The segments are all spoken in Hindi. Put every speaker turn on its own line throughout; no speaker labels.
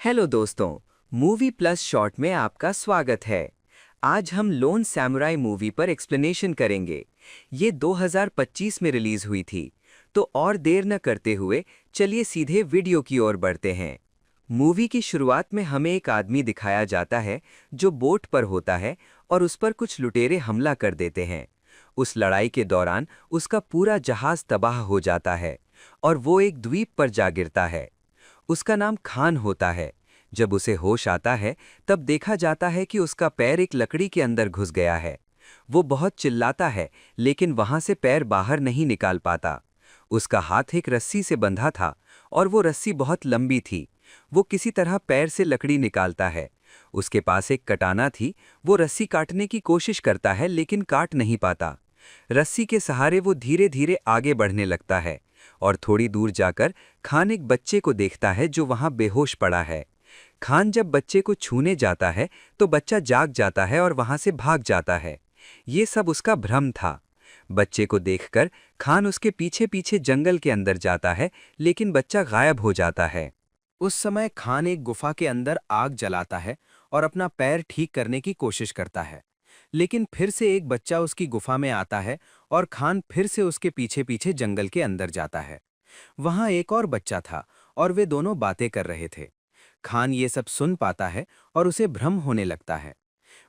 हेलो दोस्तों, मूवी प्लस शॉर्ट में आपका स्वागत है। आज हम लोन सैमुराई मूवी पर एक्सप्लेनेशन करेंगे। ये 2025 में रिलीज हुई थी। तो और देर न करते हुए चलिए सीधे वीडियो की ओर बढ़ते हैं। मूवी की शुरुआत में हमें एक आदमी दिखाया जाता है जो बोट पर होता है और उस पर कुछ लुटेरे हमला कर देते हैं। उस लड़ाई के दौरान उसका पूरा जहाज तबाह हो जाता है और वो एक द्वीप पर जा गिरता है। उसका नाम खान होता है। जब उसे होश आता है तब देखा जाता है कि उसका पैर एक लकड़ी के अंदर घुस गया है। वो बहुत चिल्लाता है लेकिन वहां से पैर बाहर नहीं निकाल पाता। उसका हाथ एक रस्सी से बंधा था और वो रस्सी बहुत लंबी थी। वो किसी तरह पैर से लकड़ी निकालता है। उसके पास एक कटाना थी। वो रस्सी काटने की कोशिश करता है लेकिन काट नहीं पाता। रस्सी के सहारे वो धीरे धीरे आगे बढ़ने लगता है और थोड़ी दूर जाकर खान एक बच्चे को देखता है जो वहां बेहोश पड़ा है। खान जब बच्चे को छूने जाता है तो बच्चा जाग जाता है और वहां से भाग जाता है। ये सब उसका भ्रम था। बच्चे को देखकर खान उसके पीछे पीछे जंगल के अंदर जाता है लेकिन बच्चा गायब हो जाता है।
उस समय खान एक गुफा के अंदर आग जलाता है और अपना पैर ठीक करने की कोशिश करता है। लेकिन फिर से एक बच्चा उसकी गुफा में आता है और खान फिर से उसके पीछे पीछे जंगल के अंदर जाता है। वहां एक और बच्चा था और वे दोनों बातें कर रहे थे। खान ये सब सुन पाता है और उसे भ्रम होने लगता है।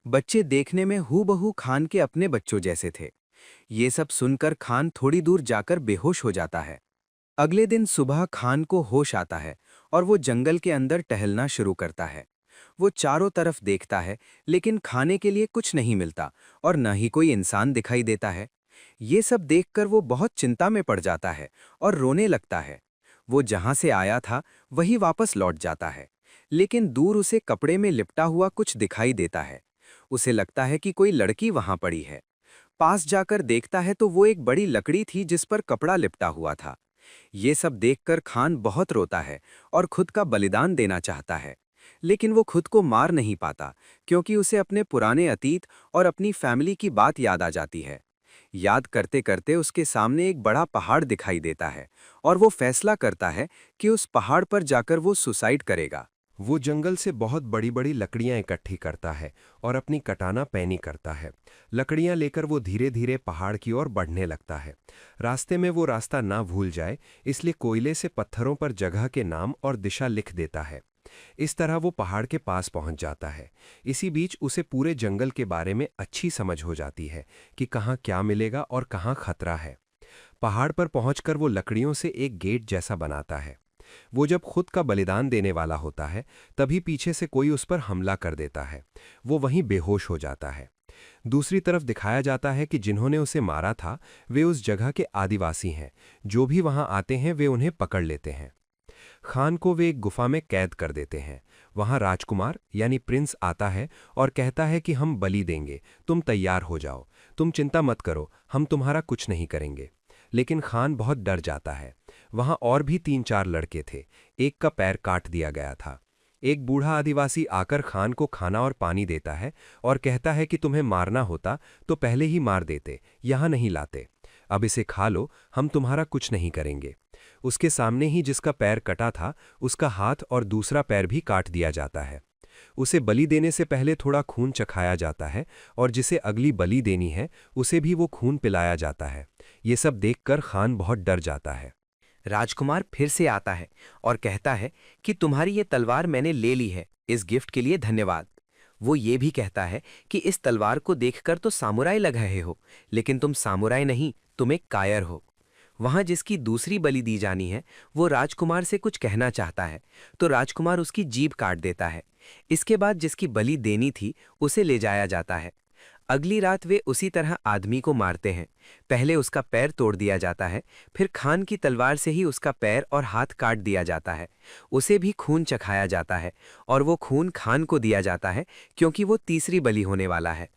बच्चे देखने में हूबहू खान के अपने बच्चों जैसे थे। ये सब सुनकर खान थोड़ी दूर जाकर बेहोश हो जाता है। अगले दिन सुबह खान को होश आता है और वो जंगल के अंदर टहलना शुरू करता है। वो चारों तरफ देखता है लेकिन खाने के लिए कुछ नहीं मिलता और न ही कोई इंसान दिखाई देता है। ये सब देखकर वो बहुत चिंता में पड़ जाता है और रोने लगता है। वो जहां से आया था वही वापस लौट जाता है। लेकिन दूर उसे कपड़े में लिपटा हुआ कुछ दिखाई देता है। उसे लगता है कि कोई लड़की वहां पड़ी है। पास जाकर देखता है तो वो एक बड़ी लकड़ी थी जिस पर कपड़ा लिपटा हुआ था। ये सब देखकर खान बहुत रोता है और खुद का बलिदान देना चाहता है। लेकिन वो खुद को मार नहीं पाता क्योंकि उसे अपने पुराने अतीत और अपनी फैमिली की बात याद आ जाती है। याद करते करते उसके सामने एक बड़ा पहाड़ दिखाई देता है और वो फैसला करता है कि उस पहाड़ पर जाकर वो सुसाइड करेगा।
वो जंगल से बहुत बड़ी बड़ी लकड़ियां इकट्ठी करता है और अपनी कटाना पैनी करता है। लकड़ियां लेकर वो धीरे धीरे पहाड़ की ओर बढ़ने लगता है। रास्ते में वो रास्ता ना भूल जाए इसलिए कोयले से पत्थरों पर जगह के नाम और दिशा लिख देता है। इस तरह वो पहाड़ के पास पहुंच जाता है। इसी बीच उसे पूरे जंगल के बारे में अच्छी समझ हो जाती है कि कहाँ क्या मिलेगा और कहाँ खतरा है। पहाड़ पर पहुंचकर वो लकड़ियों से एक गेट जैसा बनाता है। वो जब खुद का बलिदान देने वाला होता है तभी पीछे से कोई उस पर हमला कर देता है। वो वहीं बेहोश हो जाता है। दूसरी तरफ दिखाया जाता है कि जिन्होंने उसे मारा था वे उस जगह के आदिवासी हैं। जो भी वहां आते हैं वे उन्हें पकड़ लेते हैं। खान को वे एक गुफा में कैद कर देते हैं। वहां राजकुमार यानी प्रिंस आता है और कहता है कि हम बलि देंगे, तुम तैयार हो जाओ। तुम चिंता मत करो, हम तुम्हारा कुछ नहीं करेंगे। लेकिन खान बहुत डर जाता है। वहां और भी 3-4 लड़के थे। एक का पैर काट दिया गया था। एक बूढ़ा आदिवासी आकर खान को खाना और पानी देता है और कहता है कि तुम्हें मारना होता तो पहले ही मार देते, यहां नहीं लाते। अब इसे खा लो, हम तुम्हारा कुछ नहीं करेंगे। उसके सामने ही जिसका पैर कटा था उसका हाथ और दूसरा पैर भी काट दिया जाता है। उसे बलि देने से पहले थोड़ा खून चखाया जाता है और जिसे अगली बलि देनी है उसे भी वो खून पिलाया जाता है। ये सब देखकर खान बहुत डर जाता है।
राजकुमार फिर से आता है और कहता है कि तुम्हारी ये तलवार मैंने ले ली है, इस गिफ्ट के लिए धन्यवाद। वो ये भी कहता है कि इस तलवार को देखकर तो सामुराई लग रहे हो, लेकिन तुम सामुराई नहीं, तुम एक कायर हो। वहां जिसकी दूसरी बलि दी जानी है वो राजकुमार से कुछ कहना चाहता है तो राजकुमार उसकी जीभ काट देता है। इसके बाद जिसकी बलि देनी थी उसे ले जाया जाता है। अगली रात वे उसी तरह आदमी को मारते हैं। पहले उसका पैर तोड़ दिया जाता है, फिर खान की तलवार से ही उसका पैर और हाथ काट दिया जाता है। उसे भी खून चखाया जाता है और वो खून खान को दिया जाता है क्योंकि वो तीसरी बलि होने वाला है।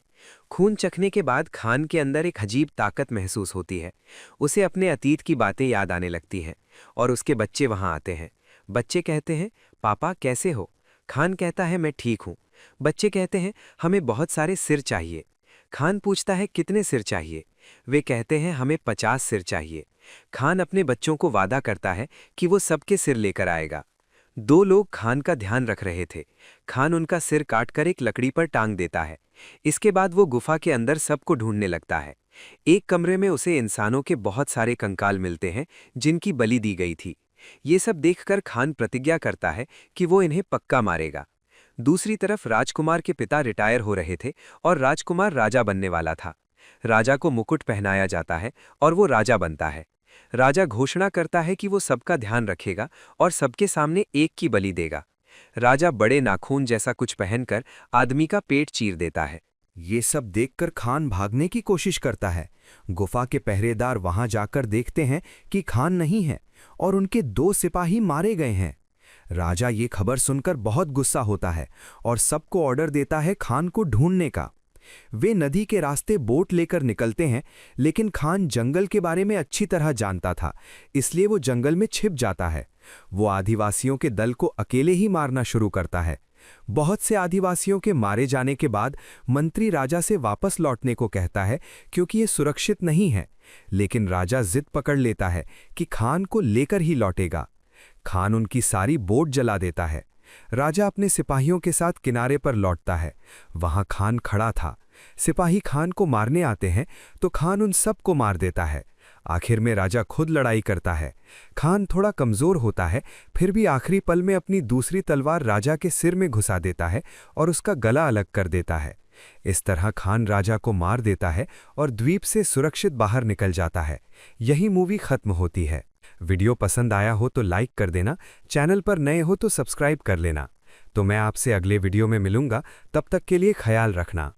खून चखने के बाद खान के अंदर एक अजीब ताकत महसूस होती है। उसे अपने अतीत की बातें याद आने लगती हैं और उसके बच्चे वहां आते हैं। बच्चे कहते हैं, पापा कैसे हो? खान कहता है, मैं ठीक हूं। बच्चे कहते हैं, हमें बहुत सारे सिर चाहिए। खान पूछता है, कितने सिर चाहिए? वे कहते हैं, हमें 50 सिर चाहिए। खान अपने बच्चों को वादा करता है कि वो सबके सिर लेकर आएगा।
दो लोग खान का ध्यान रख रहे थे। खान उनका सिर काटकर एक लकड़ी पर टांग देता है। इसके बाद वो गुफा के अंदर सबको ढूंढने लगता है। एक कमरे में उसे इंसानों के बहुत सारे कंकाल मिलते हैं जिनकी बलि दी गई थी। ये सब देखकर खान प्रतिज्ञा करता है कि वो इन्हें पक्का मारेगा। दूसरी तरफ राजकुमार के पिता रिटायर हो रहे थे और राजकुमार राजा बनने वाला था। राजा को मुकुट पहनाया जाता है और वो राजा बनता है। राजा घोषणा करता है कि वो सबका ध्यान रखेगा और सबके सामने एक की बलि देगा। राजा बड़े नाखून जैसा कुछ पहनकर आदमी का पेट चीर देता है।
ये सब देखकर खान भागने की कोशिश करता है। गुफा के पहरेदार वहां जाकर देखते हैं कि खान नहीं है और उनके 2 सिपाही मारे गए हैं। राजा ये खबर सुनकर बहुत गुस्सा होता है और सबको ऑर्डर देता है खान को ढूंढने का। वे नदी के रास्ते बोट लेकर निकलते हैं, लेकिन खान जंगल के बारे में अच्छी तरह जानता था, इसलिए वो जंगल में छिप जाता है। वो आदिवासियों के दल को अकेले ही मारना शुरू करता है। बहुत से आदिवासियों के मारे जाने के बाद मंत्री राजा से वापस लौटने को कहता है क्योंकि ये सुरक्षित नहीं है, लेकिन राजा जिद पकड़ लेता है कि खान को लेकर ही लौटेगा। खान उनकी सारी बोट जला देता है। राजा अपने सिपाहियों के साथ किनारे पर लौटता है। वहां खान खड़ा था। सिपाही खान को मारने आते हैं तो खान उन सब को मार देता है। आखिर में राजा खुद लड़ाई करता है। खान थोड़ा कमजोर होता है, फिर भी आखिरी पल में अपनी दूसरी तलवार राजा के सिर में घुसा देता है और उसका गला अलग कर देता है। इस तरह खान राजा को मार देता है और द्वीप से सुरक्षित बाहर निकल जाता है। यही मूवी खत्म होती है। वीडियो पसंद आया हो तो लाइक कर देना, चैनल पर नए हो तो सब्सक्राइब कर लेना। तो मैं आपसे अगले वीडियो में मिलूंगा, तब तक के लिए ख्याल रखना।